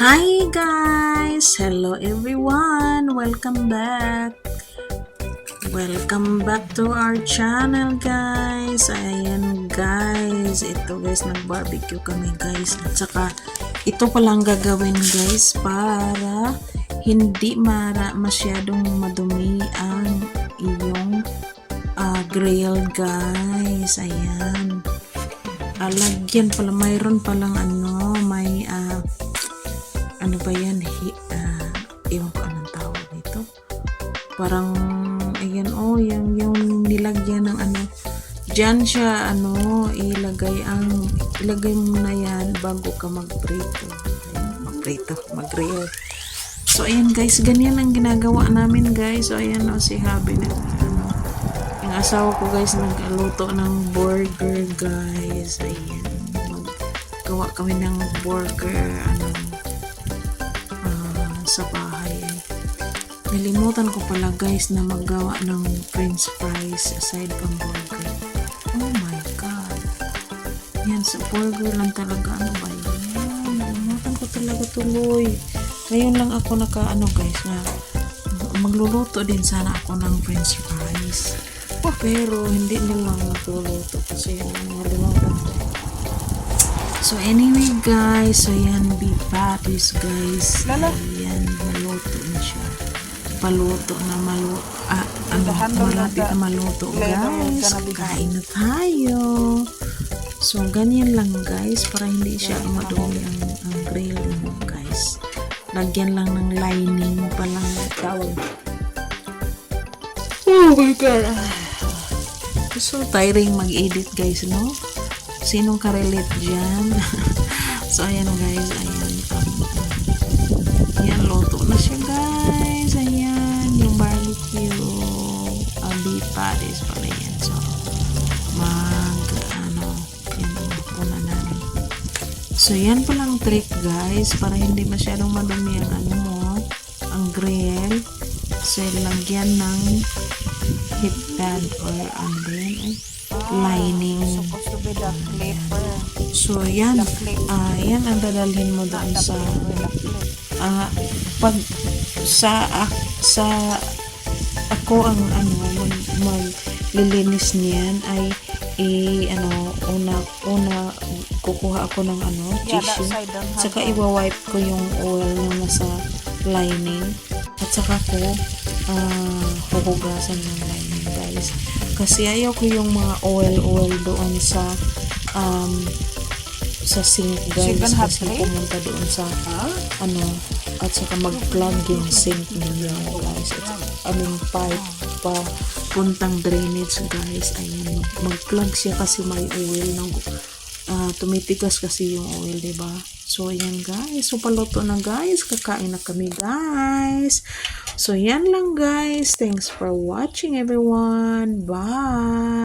Hi guys! Hello everyone! Welcome back! Welcome back to our channel guys! Ayan guys! Ito guys, nag-barbecue kami guys. At saka, ito palang gagawin guys para hindi masyadong madumi ang iyong grill guys. Ayan. Lagyan pala, mayroon palang may ano ba yan? Ewan ko anong tawag nito. Parang, ayan, yung nilagyan ng dyan siya, ilagay mo na yan bago ka magprito. Mag-grill. So, ayan guys, ganyan ang ginagawa namin guys. So, ayan si Habi na, yung asawa ko guys, nagluto ng burger guys. Ayan, maggawa kami ng burger, sa bahay. Nalimutan ko pala guys na maggawa ng french fries aside from burger. Oh my god. Yan, sa burger lang talaga. Ano ba yan? Nalimutan ko talaga tuloy. Ngayon lang ako guys na magluluto din sana ako ng french fries. Pero hindi na lang nagluluto kasi nalimutan ko. So anyway guys, so yan beef patties guys. Ayan, maluto na siya. Paluto na malapit na maluto guys. Kain na tayo. So ganyan lang guys, para hindi siya madumi ang grill mo guys. Lagyan lang ng lining palang tawag. Oh my god. So tiring mag-edit guys, no? Sinong ka-relate dyan? So, ayan guys. Ayan, luto na siya guys. Ayan, yung barbecue. Beef patties pala yan. So, yan, una namin. So, yan palang trick guys. Para hindi masyadong madumi ang grill. So, lagyan ng heat pad or lining. So, yan. Yan ang dadalhin mo doon sa ako ang maglilinis niyan ay una kukuha ako ng tissue. Saka iwa-wipe ko yung oil na nasa lining. At saka ko huhugasan ng lining guys. Kasi ayaw ko yung mga oil doon sa sink guys. Kasi pumunta doon sa at saka mag-plug yung sink niyo guys. Pipe pa puntang drainage guys. Ayan, mag-plug siya kasi may oil tumitigas kasi yung oil, diba? So, ayan guys. So, paluto na guys. Kakain na kami guys. So, yan lang guys. Thanks for watching everyone. Bye!